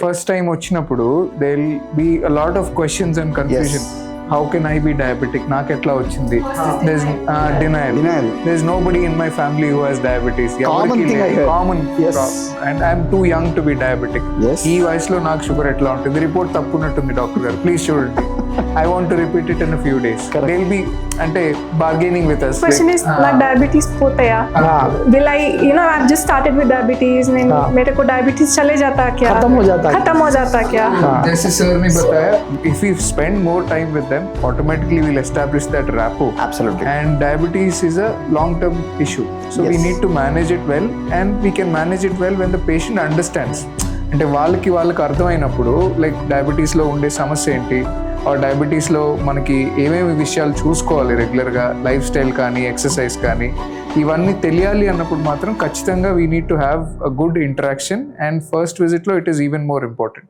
First time వచ్చినప్పుడు they will be a lot of questions and confusion. How can I be diabetic, నాకు ఎట్లా వచ్చింది, denial. There is nobody in my family who has diabetes. Common and I am too young to be diabetic. ఈ వయసులో నాకు sugar ఎట్లా ఉంటుంది, report తప్పున్నట్టుంది doctor గారు, please చూడండి. I want to repeat it in a few days. They'll be అంటే bargaining with us. Question is నాకు diabetes పోతాయా? Will I, I've just started with diabetes. मेरे को diabetes चले जाता क्या? खत्म हो जाता क्या? जैसे सर ने बताया, if we spend more time with them, automatically we'll establish that rapport. Absolutely. And diabetes is a long-term issue. So we need to manage it well, and we can manage it well when the patient understands. అంటే వాళ్ళకి అర్థమైనప్పుడు like డయాబెటీస్లో ఉండే సమస్య ఏంటి, ఆ డయాబెటీస్లో మనకి ఏమేమి విషయాలు చూసుకోవాలి రెగ్యులర్గా, లైఫ్ స్టైల్ కానీ ఎక్సర్సైజ్ కానీ ఇవన్నీ తెలియాలి అన్నప్పుడు మాత్రం ఖచ్చితంగా we need to have a good interaction. And first విజిట్లో it is even more important.